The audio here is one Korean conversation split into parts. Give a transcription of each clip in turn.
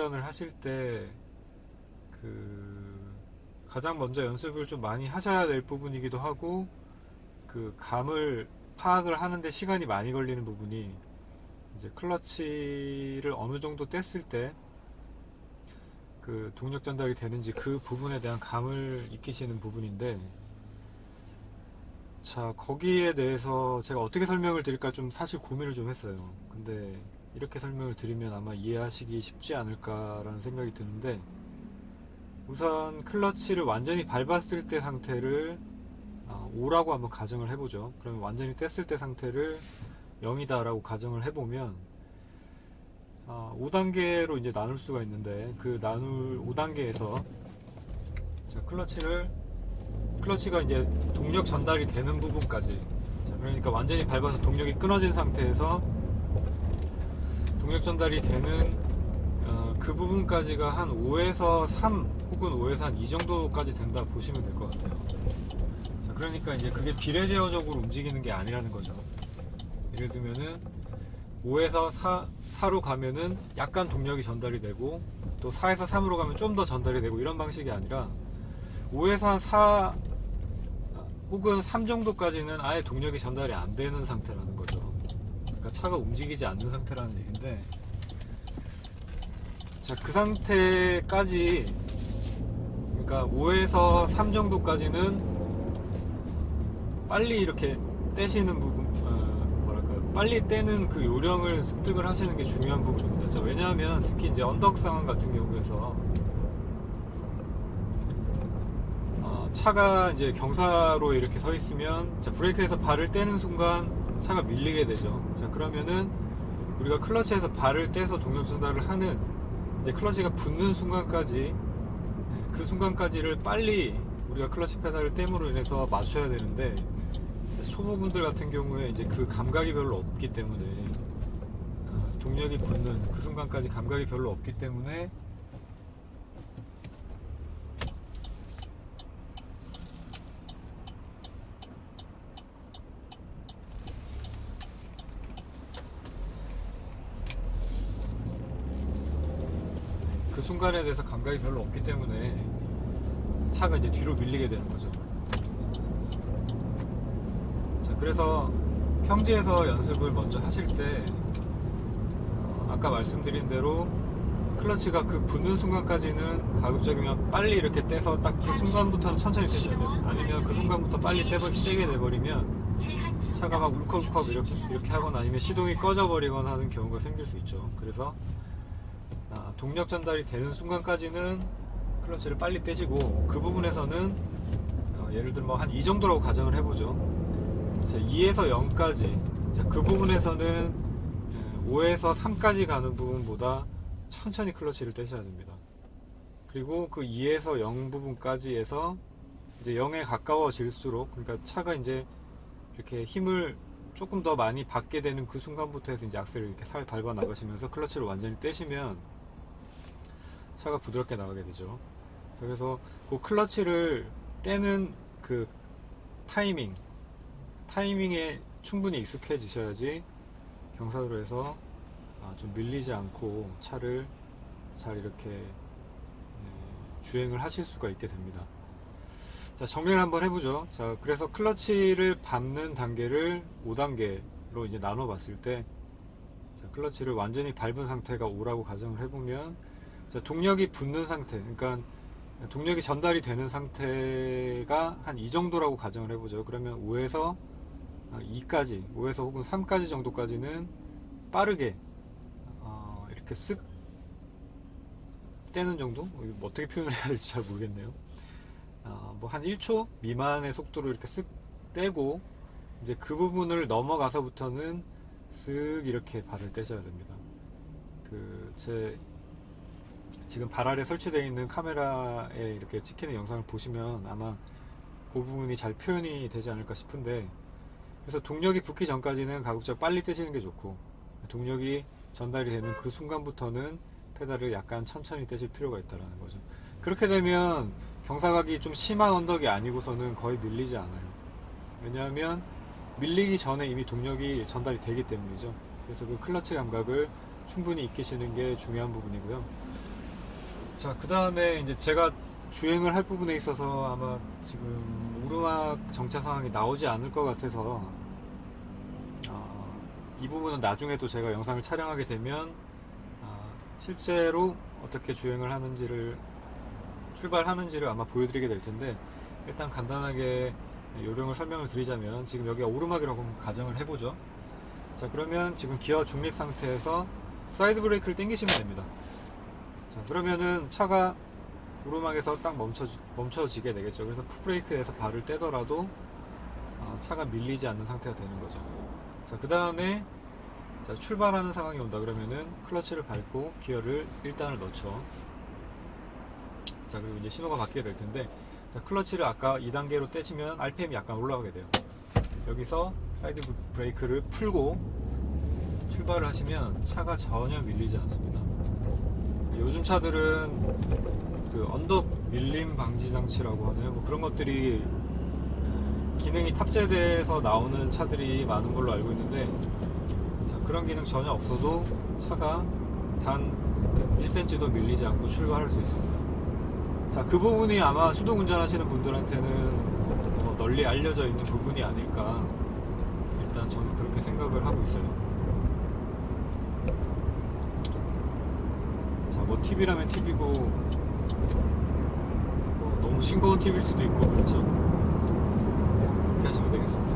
운전을 하실 때 그 가장 먼저 연습을 좀 많이 하셔야 될 부분이기도 하고, 그 감을 파악을 하는데 시간이 많이 걸리는 부분이 이제 클러치를 어느 정도 뗐을 때 그 동력 전달이 되는지 그 부분에 대한 감을 익히시는 부분인데, 자, 거기에 대해서 제가 어떻게 설명을 드릴까 좀 사실 고민을 좀 했어요. 근데 이렇게 설명을 드리면 아마 이해하시기 쉽지 않을까라는 생각이 드는데, 우선 클러치를 완전히 밟았을 때 상태를 5라고 한번 가정을 해보죠. 그러면 완전히 뗐을 때 상태를 0이다 라고 가정을 해보면 5단계로 이제 나눌 수가 있는데, 그 나눌 5단계에서 클러치가 이제 동력 전달이 되는 부분까지, 자, 그러니까 완전히 밟아서 동력이 끊어진 상태에서 동력 전달이 되는 그 부분까지가 한 5에서 3 혹은 5에서 한 2 정도까지 된다 보시면 될 것 같아요. 자, 그러니까 이제 그게 비례제어적으로 움직이는 게 아니라는 거죠. 예를 들면은 5에서 4로 가면은 약간 동력이 전달이 되고, 또 4에서 3으로 가면 좀 더 전달이 되고, 이런 방식이 아니라 5에서 한 4 혹은 3 정도까지는 아예 동력이 전달이 안 되는 상태라는 거죠. 그러니까 차가 움직이지 않는 상태라는 얘기인데, 자, 그 상태까지, 그러니까 5에서 3 정도까지는 빨리 이렇게 떼시는 부분, 뭐랄까요, 빨리 떼는 그 요령을 습득을 하시는 게 중요한 부분입니다. 자, 왜냐하면 특히 이제 언덕 상황 같은 경우에서 차가 이제 경사로 이렇게 서 있으면, 자, 브레이크에서 발을 떼는 순간 차가 밀리게 되죠. 자, 그러면은 우리가 클러치에서 발을 떼서 동력 전달을 하는, 이제 클러치가 붙는 순간까지, 그 순간까지를 빨리 우리가 클러치 페달을 떼므로 인해서 맞춰야 되는데, 초보분들 같은 경우에 이제 그 감각이 별로 없기 때문에, 동력이 붙는 그 순간까지 감각이 별로 없기 때문에 그 순간에 대해서 감각이 별로 없기 때문에 차가 이제 뒤로 밀리게 되는 거죠. 자, 그래서 평지에서 연습을 먼저 하실 때 아까 말씀드린 대로 클러치가 그 붙는 순간까지는 가급적이면 빨리 이렇게 떼서 딱 그 순간부터는 천천히 떼셔야 돼요. 아니면 그 순간부터 빨리 떼게 돼버리면 차가 막 울컥울컥 이렇게 하거나, 아니면 시동이 꺼져버리거나 하는 경우가 생길 수 있죠. 그래서 동력 전달이 되는 순간까지는 클러치를 빨리 떼시고, 그 부분에서는 예를 들면 한 2 정도라고 가정을 해보죠. 2에서 0까지, 그 부분에서는 5에서 3까지 가는 부분보다 천천히 클러치를 떼셔야 됩니다. 그리고 그 2에서 0 부분까지 해서 이제 0에 가까워질수록, 그러니까 차가 이제 이렇게 힘을 조금 더 많이 받게 되는 그 순간부터 해서 이제 악셀을 이렇게 살 밟아 나가시면서 클러치를 완전히 떼시면 차가 부드럽게 나가게 되죠. 그래서 그 클러치를 떼는 그 타이밍에 충분히 익숙해지셔야지 경사도로에서 좀 밀리지 않고 차를 잘 이렇게 주행을 하실 수가 있게 됩니다. 자, 정리를 한번 해보죠. 자, 그래서 클러치를 밟는 단계를 5단계로 이제 나눠 봤을 때, 자, 클러치를 완전히 밟은 상태가 5라고 가정을 해보면, 자, 동력이 붙는 상태, 그러니까 동력이 전달이 되는 상태가 한 이 정도라고 가정을 해보죠. 그러면 5에서 2까지, 5에서 혹은 3까지 정도까지는 빠르게 이렇게 쓱 떼는 정도? 뭐 어떻게 표현을 해야 될지 잘 모르겠네요. 뭐 한 1초 미만의 속도로 이렇게 쓱 떼고, 이제 그 부분을 넘어가서부터는 쓱 이렇게 발을 떼셔야 됩니다. 제 지금 발 아래 설치되어 있는 카메라에 이렇게 찍히는 영상을 보시면 아마 그 부분이 잘 표현이 되지 않을까 싶은데, 그래서 동력이 붙기 전까지는 가급적 빨리 떼시는 게 좋고, 동력이 전달이 되는 그 순간부터는 페달을 약간 천천히 떼실 필요가 있다는 거죠. 그렇게 되면 경사각이 좀 심한 언덕이 아니고서는 거의 밀리지 않아요. 왜냐하면 밀리기 전에 이미 동력이 전달이 되기 때문이죠. 그래서 그 클러치 감각을 충분히 익히시는 게 중요한 부분이고요. 자, 그 다음에 이제 제가 주행을 할 부분에 있어서 아마 지금 오르막 정차 상황이 나오지 않을 것 같아서 이 부분은 나중에 또 제가 영상을 촬영하게 되면 실제로 어떻게 주행을 하는지를 출발하는지를 아마 보여드리게 될 텐데, 일단 간단하게 요령을 설명을 드리자면, 지금 여기가 오르막이라고 가정을 해보죠. 자, 그러면 지금 기어 중립 상태에서 사이드 브레이크를 당기시면 됩니다. 자, 그러면은 차가 오르막에서 딱 멈춰지게 되겠죠. 그래서 풋브레이크에서 발을 떼더라도 차가 밀리지 않는 상태가 되는 거죠. 자, 그 다음에 출발하는 상황이 온다 그러면은 클러치를 밟고 기어를 1단을 넣죠. 자, 그리고 이제 신호가 바뀌게 될 텐데, 자, 클러치를 아까 2단계로 떼시면 RPM이 약간 올라가게 돼요. 여기서 사이드 브레이크를 풀고 출발을 하시면 차가 전혀 밀리지 않습니다. 요즘 차들은 그 언덕 밀림 방지 장치라고 하네요. 뭐 그런 것들이 기능이 탑재돼서 나오는 차들이 많은 걸로 알고 있는데, 자, 그런 기능 전혀 없어도 차가 단 1cm도 밀리지 않고 출발할 수 있습니다. 자, 그 부분이 아마 수동 운전하시는 분들한테는 널리 알려져 있는 부분이 아닐까, 일단 저는 그렇게 생각을 하고 있어요. 자, 뭐 팁이라면 팁이고 너무 싱거운 팁일 수도 있고, 그렇죠. 그렇게 하시면 되겠습니다.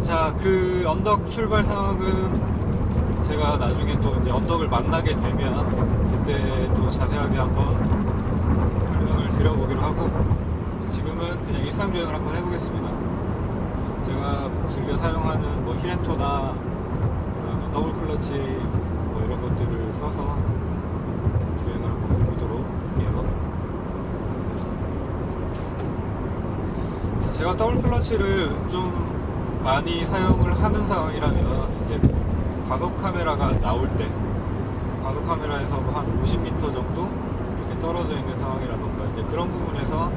자, 그 언덕 출발 상황은 제가 나중에 또 이제 언덕을 만나게 되면 그때 또 자세하게 한번 설명을 드려보기로 하고, 지금은 그냥 일상주행을 한번 해보겠습니다. 제가 즐겨 사용하는 뭐 힐앤토나 그다음에 더블 클러치 뭐 이런 것들을 써서 주행을 한번 해보도록 할게요. 자, 제가 더블 클러치를 좀 많이 사용을 하는 상황이라면, 이제 과속 카메라가 나올 때, 과속 카메라에서 뭐 한 50m 정도 이렇게 떨어져 있는 상황이라던가, 이제 그런 부분에서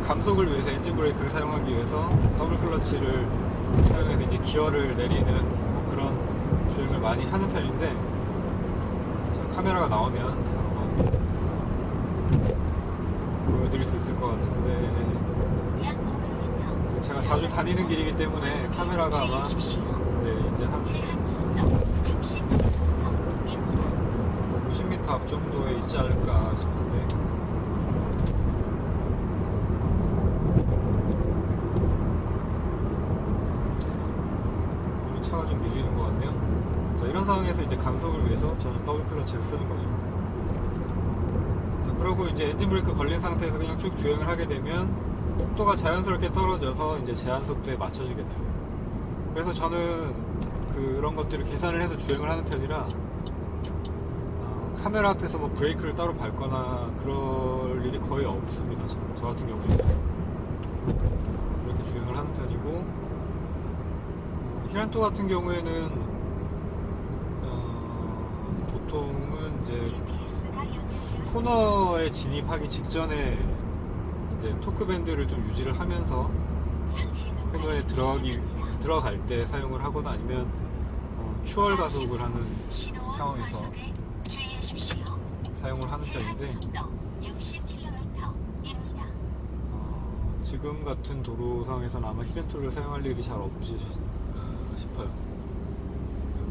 감속을 위해서 엔진 브레이크를 사용하기 위해서 더블 클러치를 사용해서 이제 기어를 내리는 뭐 그런 주행을 많이 하는 편인데, 자, 카메라가 나오면 제가 한번 보여드릴 수 있을 것 같은데, 제가 자주 다니는 길이기 때문에 카메라가 아마 이제 한 50m 앞 정도에 있지 않을까 싶은데, 오늘 차가 좀 밀리는 것 같네요. 자, 이런 상황에서 이제 감속을 위해서 저는 더블 클러치를 쓰는 거죠. 자, 그러고 이제 엔진 브레이크 걸린 상태에서 그냥 쭉 주행을 하게 되면 속도가 자연스럽게 떨어져서 이제 제한 속도에 맞춰지게 돼요. 그래서 저는 그런 것들을 계산을 해서 주행을 하는 편이라 카메라 앞에서 뭐 브레이크를 따로 밟거나 그럴 일이 거의 없습니다. 저 같은 경우에는 그렇게 주행을 하는 편이고, 힐앤토 같은 경우에는 보통은 이제 코너에 진입하기 직전에 이제 토크밴드를 좀 유지를 하면서 코너에 들어갈 때 사용을 하거나, 아니면 추월 가속을 하는 상황에서 사용을 하는 편인데, 지금 같은 도로 상황에서는 아마 힐앤토를 사용할 일이 잘 없지 싶어요.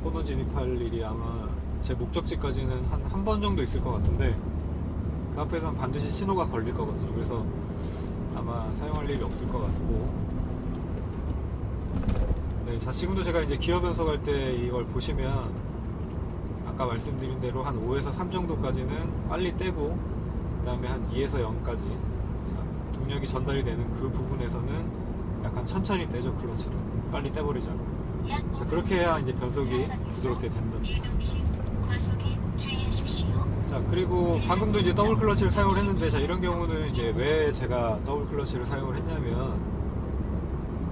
코너 진입할 일이 아마 제 목적지까지는 한 번 정도 있을 것 같은데, 그 앞에서는 반드시 신호가 걸릴 거거든요. 그래서 아마 사용할 일이 없을 것 같고, 네, 자, 지금도 제가 이제 기어 변속할 때 이걸 보시면 아까 말씀드린 대로 한 5에서 3 정도까지는 빨리 떼고, 그 다음에 한 2에서 0까지 동력이 전달이 되는 그 부분에서는 약간 천천히 떼죠, 클러치를. 빨리 떼버리지 않고. 자, 그렇게 해야 이제 변속이 부드럽게 된답니다. 자, 그리고 방금도 이제 더블 클러치를 사용을 했는데, 자, 이런 경우는 이제 왜 제가 더블 클러치를 사용을 했냐면,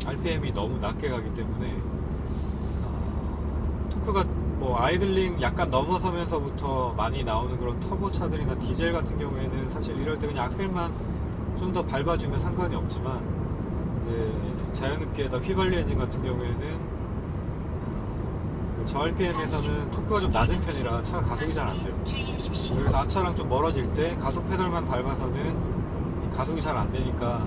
RPM이 너무 낮게 가기 때문에 토크가 뭐 아이들링 약간 넘어서면서부터 많이 나오는 그런 터보 차들이나 디젤 같은 경우에는 사실 이럴 때 그냥 악셀만 좀 더 밟아주면 상관이 없지만, 이제 자연흡기에다 휘발유 엔진 같은 경우에는 그 저 RPM에서는 토크가 좀 낮은 편이라 차가 가속이 잘 안 돼요. 그래서 앞차랑 좀 멀어질 때 가속 페달만 밟아서는 가속이 잘 안 되니까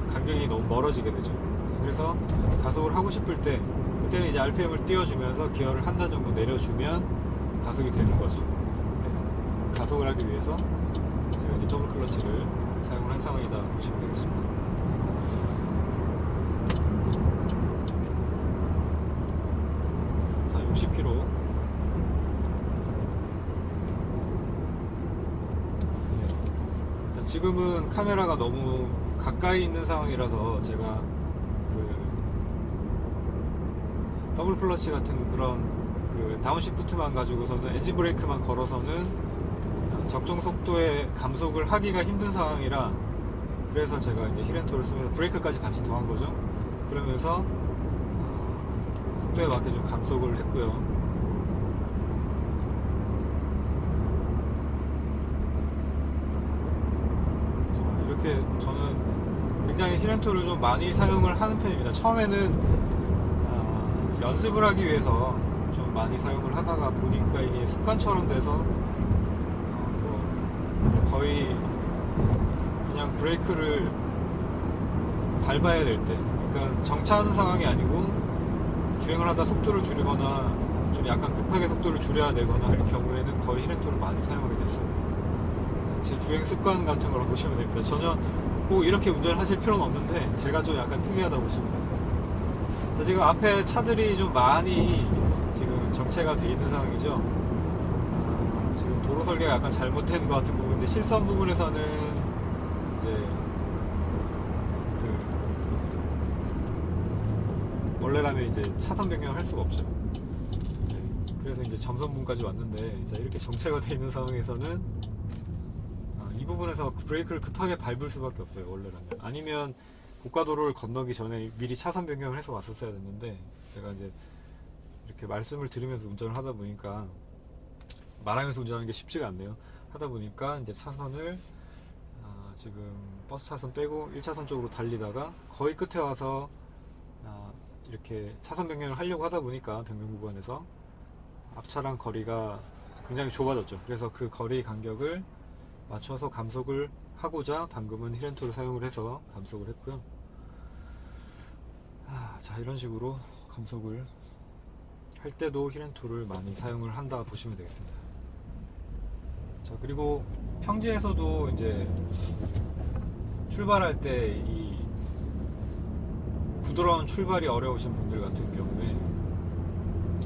간격이 너무 멀어지게 되죠. 그래서 가속을 하고 싶을 때 그때는 이제 RPM을 띄워주면서 기어를 한 단 정도 내려주면 가속이 되는 거죠. 네. 가속을 하기 위해서 제가 이제 더블 클러치를 사용을 한 상황이다 보시면 되겠습니다. 자, 60km. 네. 자, 지금은 카메라가 너무 가까이 있는 상황이라서 제가 그 더블 클러치 같은 그런 그 다운시프트만 가지고서는 엔진 브레이크만 걸어서는 적정 속도의 감속을 하기가 힘든 상황이라, 그래서 제가 이제 힐앤토를 쓰면서 브레이크까지 같이 더한 거죠. 그러면서 속도에 맞게 좀 감속을 했고요. 이렇게 저는 굉장히 힐앤토를 좀 많이 사용을 하는 편입니다. 처음에는 연습을 하기 위해서 좀 많이 사용을 하다가 보니까 이게 습관처럼 돼서 거의 그냥 브레이크를 밟아야 될 때, 그러니까 정차하는 상황이 아니고 주행을 하다 속도를 줄이거나 좀 약간 급하게 속도를 줄여야 되거나 할 경우에는 거의 힐앤토를 많이 사용하게 됐어요. 제 주행 습관 같은 거라고 보시면 됩니다. 전혀 꼭 이렇게 운전을 하실 필요는 없는데 제가 좀 약간 특이하다 보시면 됩니다. 자, 지금 앞에 차들이 좀 많이 지금 정체가 돼 있는 상황이죠. 지금 도로 설계가 약간 잘못된 것 같은 부분인데, 실선 부분에서는 이제 원래라면 이제 차선 변경을 할 수가 없죠. 네, 그래서 이제 점선부분까지 왔는데, 이제 이렇게 정체가 돼 있는 상황에서는 이 부분에서 브레이크를 급하게 밟을 수밖에 없어요. 원래라면. 아니면 고가도로를 건너기 전에 미리 차선 변경을 해서 왔었어야 됐는데, 제가 이제 이렇게 말씀을 드리면서 운전을 하다 보니까, 말하면서 운전하는 게 쉽지가 않네요. 하다 보니까 이제 차선을 지금 버스 차선 빼고 1차선 쪽으로 달리다가 거의 끝에 와서 이렇게 차선 변경을 하려고 하다 보니까 변경 구간에서 앞차랑 거리가 굉장히 좁아졌죠. 그래서 그 거리 간격을 맞춰서 감속을 하고자 방금은 힐앤토를 사용을 해서 감속을 했고요. 자, 이런 식으로 감속을 할 때도 힐앤토를 많이 사용을 한다 보시면 되겠습니다. 자, 그리고 평지에서도 이제 출발할 때 이 부드러운 출발이 어려우신 분들 같은 경우에,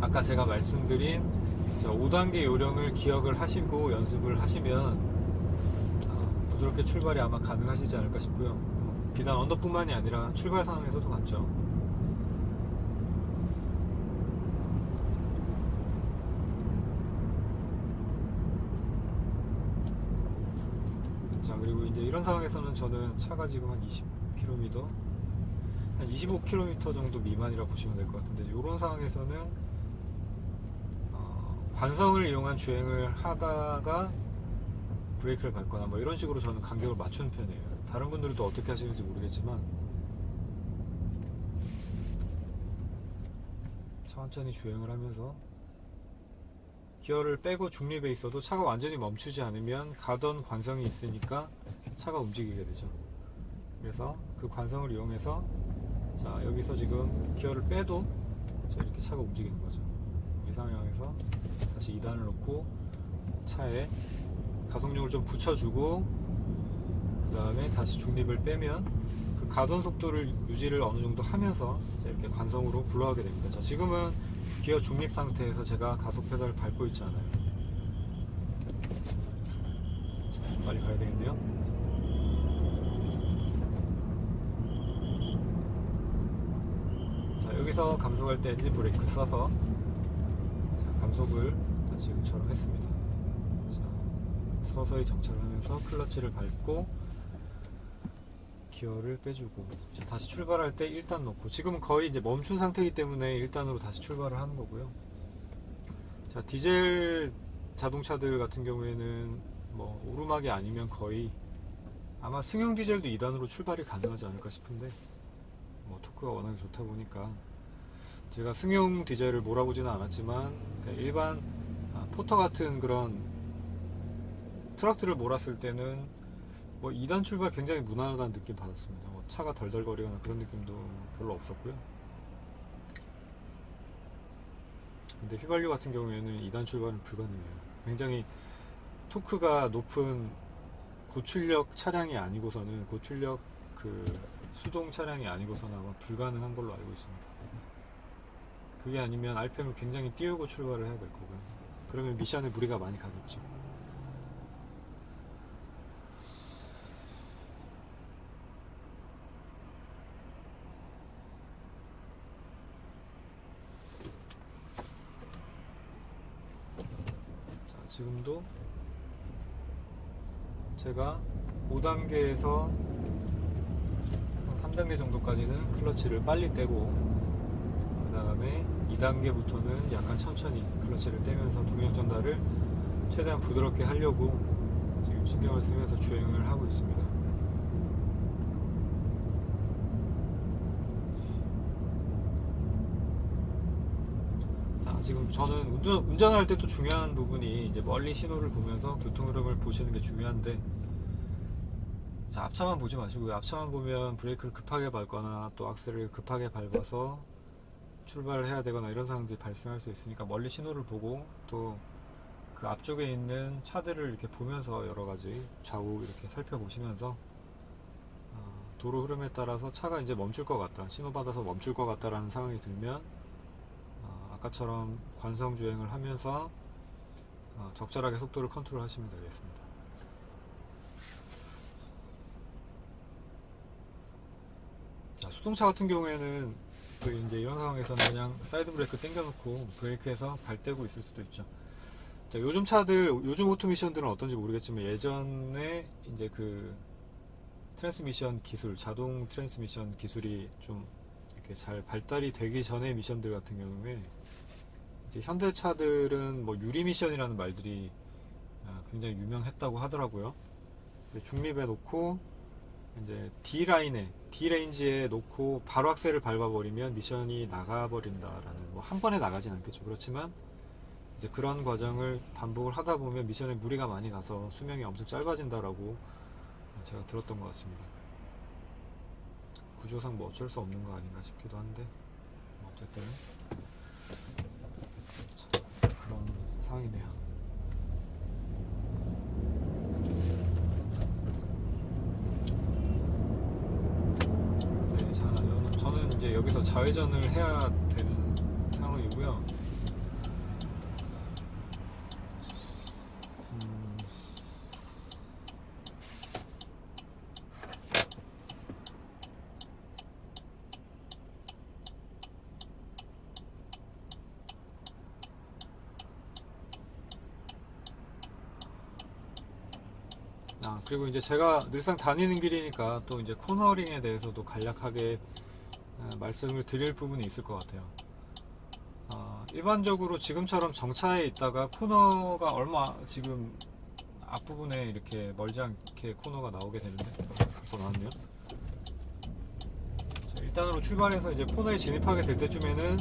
아까 제가 말씀드린 5단계 요령을 기억을 하시고 연습을 하시면 부드럽게 출발이 아마 가능하시지 않을까 싶고요. 비단 언더뿐만이 아니라 출발 상황에서도 같죠. 자, 그리고 이제 이런 상황에서는 저는 차가 지금 한 20km, 한 25km 정도 미만이라 보시면 될 것 같은데, 이런 상황에서는 관성을 이용한 주행을 하다가 브레이크를 밟거나 뭐 이런 식으로 저는 간격을 맞추는 편이에요. 다른 분들은 또 어떻게 하시는지 모르겠지만, 천천히 주행을 하면서 기어를 빼고 중립에 있어도 차가 완전히 멈추지 않으면 가던 관성이 있으니까 차가 움직이게 되죠. 그래서 그 관성을 이용해서, 자, 여기서 지금 기어를 빼도 이렇게 차가 움직이는 거죠. 이 상황에서 다시 2단을 놓고 차에 가속력을 좀 붙여주고, 그 다음에 다시 중립을 빼면 그 가던 속도를 유지를 어느 정도 하면서 이렇게 관성으로 굴러가게 됩니다. 자, 지금은 기어 중립 상태에서 제가 가속 페달을 밟고 있지 않아요. 자, 좀 빨리 가야 되겠네요. 자, 여기서 감속할 때 엔진 브레이크 써서 감속을 지금처럼 했습니다. 자, 서서히 정차를 하면서 클러치를 밟고 기어를 빼주고, 자, 다시 출발할 때 1단 놓고, 지금은 거의 이제 멈춘 상태이기 때문에 1단으로 다시 출발을 하는 거고요. 자, 디젤 자동차들 같은 경우에는 뭐 오르막이 아니면 거의 아마 승용 디젤도 2단으로 출발이 가능하지 않을까 싶은데, 뭐 토크가 워낙에 좋다 보니까 제가 승용 디젤을 몰아보지는 않았지만 일반 포터 같은 그런 트럭들을 몰았을 때는 뭐 2단 출발 굉장히 무난하다는 느낌 받았습니다. 뭐 차가 덜덜거리거나 그런 느낌도 별로 없었고요. 근데 휘발유 같은 경우에는 2단 출발은 불가능해요. 굉장히 토크가 높은 고출력 차량이 아니고서는, 고출력 그 수동 차량이 아니고서는 아마 불가능한 걸로 알고 있습니다. 그게 아니면 RPM을 굉장히 띄우고 출발을 해야 될 거고요. 그러면 미션에 무리가 많이 가겠죠. 자, 지금도 제가 5단계에서 3단계 정도까지는 클러치를 빨리 떼고, 그 다음에 2단계부터는 약간 천천히 클러치를 떼면서 동력 전달을 최대한 부드럽게 하려고 지금 신경을 쓰면서 주행을 하고 있습니다. 자, 지금 저는 운전을 할 때 또 중요한 부분이 이제 멀리 신호를 보면서 교통 흐름을 보시는 게 중요한데, 자, 앞차만 보지 마시고요. 앞차만 보면 브레이크를 급하게 밟거나 또 악셀을 급하게 밟아서 출발을 해야 되거나 이런 상황들이 발생할 수 있으니까 멀리 신호를 보고 또 그 앞쪽에 있는 차들을 이렇게 보면서 여러 가지 좌우 이렇게 살펴보시면서 도로 흐름에 따라서 차가 이제 멈출 것 같다, 신호 받아서 멈출 것 같다라는 상황이 들면 아까처럼 관성 주행을 하면서 적절하게 속도를 컨트롤 하시면 되겠습니다. 자, 수동차 같은 경우에는 또 이제 이런 상황에서는 그냥 사이드 브레이크 당겨놓고 브레이크에서 발 떼고 있을 수도 있죠. 자, 요즘 차들, 요즘 오토미션들은 어떤지 모르겠지만 예전에 이제 그 트랜스미션 기술, 자동 트랜스미션 기술이 좀 이렇게 잘 발달이 되기 전의 미션들 같은 경우에 이제 현대차들은 뭐 유리 미션이라는 말들이 굉장히 유명했다고 하더라고요. 중립에 놓고 이제 D라인에, D레인지에 놓고 바로 악셀을 밟아버리면 미션이 나가버린다라는, 뭐 한 번에 나가진 않겠죠. 그렇지만 이제 그런 과정을 반복을 하다 보면 미션에 무리가 많이 가서 수명이 엄청 짧아진다라고 제가 들었던 것 같습니다. 구조상 뭐 어쩔 수 없는 거 아닌가 싶기도 한데, 뭐 어쨌든 그런 상황이네요. 네, 자, 저는 이제 여기서 좌회전을 해야 되는 상황이고요. 그리고 이제 제가 늘상 다니는 길이니까 또 이제 코너링에 대해서도 간략하게 말씀을 드릴 부분이 있을 것 같아요. 일반적으로 지금처럼 정차에 있다가 코너가 얼마 지금 앞부분에 이렇게 멀지 않게 코너가 나오게 되는데, 벌써 나왔네요. 자, 1단으로 출발해서 이제 코너에 진입하게 될 때쯤에는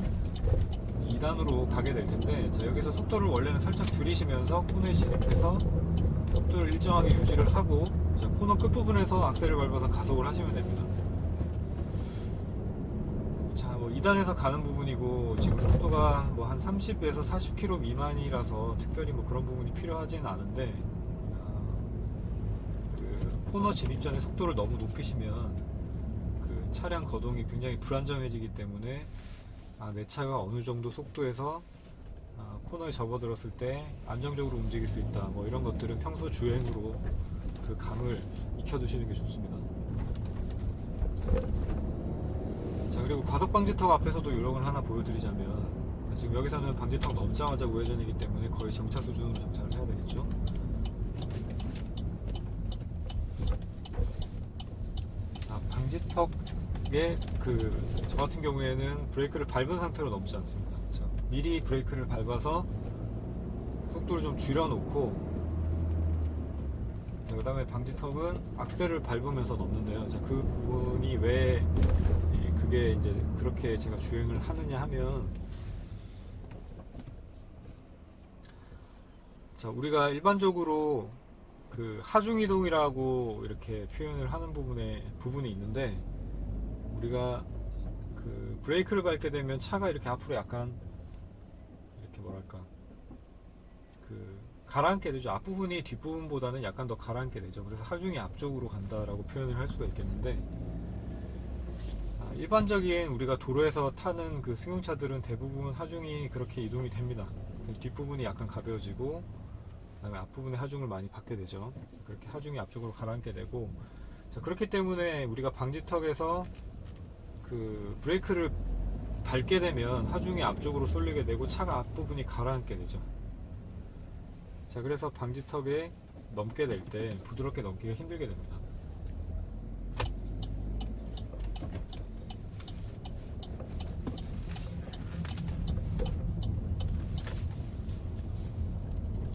2단으로 가게 될 텐데, 자, 여기서 속도를 원래는 살짝 줄이시면서 코너에 진입해서 속도를 일정하게 유지를 하고, 자, 코너 끝부분에서 악셀을 밟아서 가속을 하시면 됩니다. 자, 뭐 2단에서 가는 부분이고 지금 속도가 뭐 한 30에서 40km 미만이라서 특별히 뭐 그런 부분이 필요하지는 않은데, 그 코너 진입 전에 속도를 너무 높이시면 그 차량 거동이 굉장히 불안정해지기 때문에 내 차가 어느 정도 속도에서 코너에 접어들었을 때 안정적으로 움직일 수 있다, 뭐 이런 것들은 평소 주행으로 그 감을 익혀두시는 게 좋습니다. 자, 그리고 과속 방지턱 앞에서도 요령을 하나 보여드리자면, 지금 여기서는 방지턱 넘자마자 우회전이기 때문에 거의 정차 수준으로 정차를 해야 되겠죠. 방지턱에 저 같은 경우에는 브레이크를 밟은 상태로 넘지 않습니다. 자, 미리 브레이크를 밟아서 속도를 좀 줄여놓고, 그 다음에 방지턱은 악셀을 밟으면서 넘는데요. 자, 그 부분이 왜 그 그게 이제 그렇게 제가 주행을 하느냐 하면, 자, 우리가 일반적으로 그 하중이동이라고 이렇게 표현을 하는 부분이 있는데, 우리가 그 브레이크를 밟게 되면 차가 이렇게 앞으로 약간 이렇게 뭐랄까 그 가라앉게 되죠. 앞부분이 뒷부분보다는 약간 더 가라앉게 되죠. 그래서 하중이 앞쪽으로 간다라고 표현을 할 수가 있겠는데, 일반적인 우리가 도로에서 타는 그 승용차들은 대부분 하중이 그렇게 이동이 됩니다. 뒷부분이 약간 가벼워지고 그다음에 앞부분에 하중을 많이 받게 되죠. 그렇게 하중이 앞쪽으로 가라앉게 되고, 자, 그렇기 때문에 우리가 방지턱에서 그 브레이크를 밟게 되면 하중이 앞쪽으로 쏠리게 되고 차가 앞부분이 가라앉게 되죠. 자, 그래서 방지턱에 넘게 될 때 부드럽게 넘기가 힘들게 됩니다.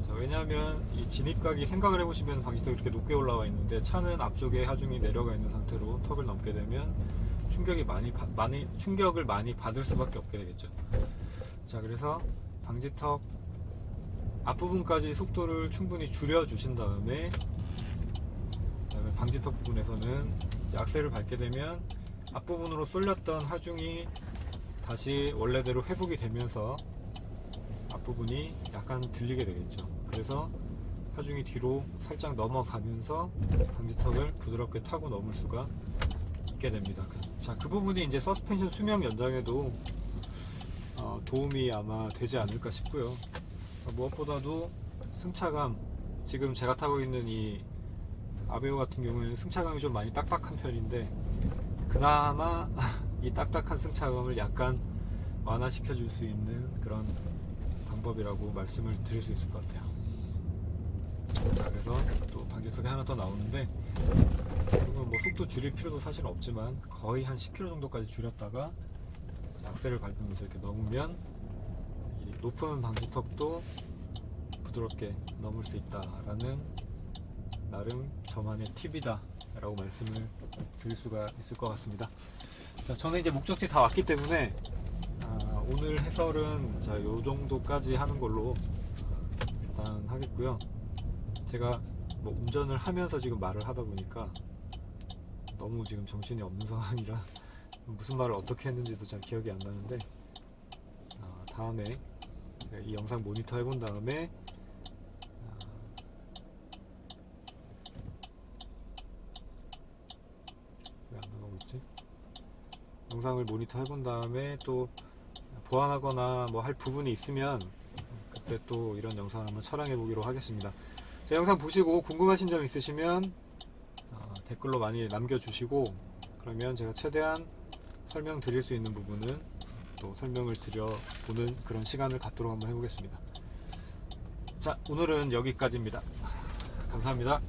자, 왜냐하면 이 진입각이 생각을 해보시면 방지턱이 이렇게 높게 올라와 있는데 차는 앞쪽에 하중이 내려가 있는 상태로 턱을 넘게 되면 충격을 많이 받을 수밖에 없게 되겠죠. 자, 그래서 방지턱 앞부분까지 속도를 충분히 줄여 주신 다음에, 그다음에 방지턱 부분에서는 악셀을 밟게 되면 앞부분으로 쏠렸던 하중이 다시 원래대로 회복이 되면서 앞부분이 약간 들리게 되겠죠. 그래서 하중이 뒤로 살짝 넘어가면서 방지턱을 부드럽게 타고 넘을 수가 있게 됩니다. 자, 그 부분이 이제 서스펜션 수명 연장에도 도움이 아마 되지 않을까 싶고요. 무엇보다도 승차감, 지금 제가 타고 있는 이 아베오 같은 경우에는 승차감이 좀 많이 딱딱한 편인데, 그나마 이 딱딱한 승차감을 약간 완화시켜 줄 수 있는 그런 방법이라고 말씀을 드릴 수 있을 것 같아요. 자, 그래서 또 방지턱이 하나 더 나오는데, 뭐 속도 줄일 필요도 사실 없지만 거의 한 10km 정도까지 줄였다가 악셀을 밟으면서 이렇게 넘으면 이 높은 방지턱도 부드럽게 넘을 수 있다라는 나름 저만의 팁이다 라고 말씀을 드릴 수가 있을 것 같습니다. 자, 저는 이제 목적지 다 왔기 때문에 오늘 해설은 자, 요 정도까지 하는 걸로 일단 하겠고요. 제가 뭐 운전을 하면서 지금 말을 하다 보니까 너무 지금 정신이 없는 상황이라 무슨 말을 어떻게 했는지도 잘 기억이 안 나는데, 다음에 제가 이 영상 모니터 해본 다음에 왜 안 나가고 있지? 영상을 모니터 해본 다음에 또 보완하거나 뭐 할 부분이 있으면 그때 또 이런 영상을 한번 촬영해 보기로 하겠습니다. 자, 영상 보시고 궁금하신 점 있으시면 댓글로 많이 남겨주시고, 그러면 제가 최대한 설명드릴 수 있는 부분은 또 설명을 드려보는 그런 시간을 갖도록 한번 해보겠습니다. 자, 오늘은 여기까지입니다. 감사합니다.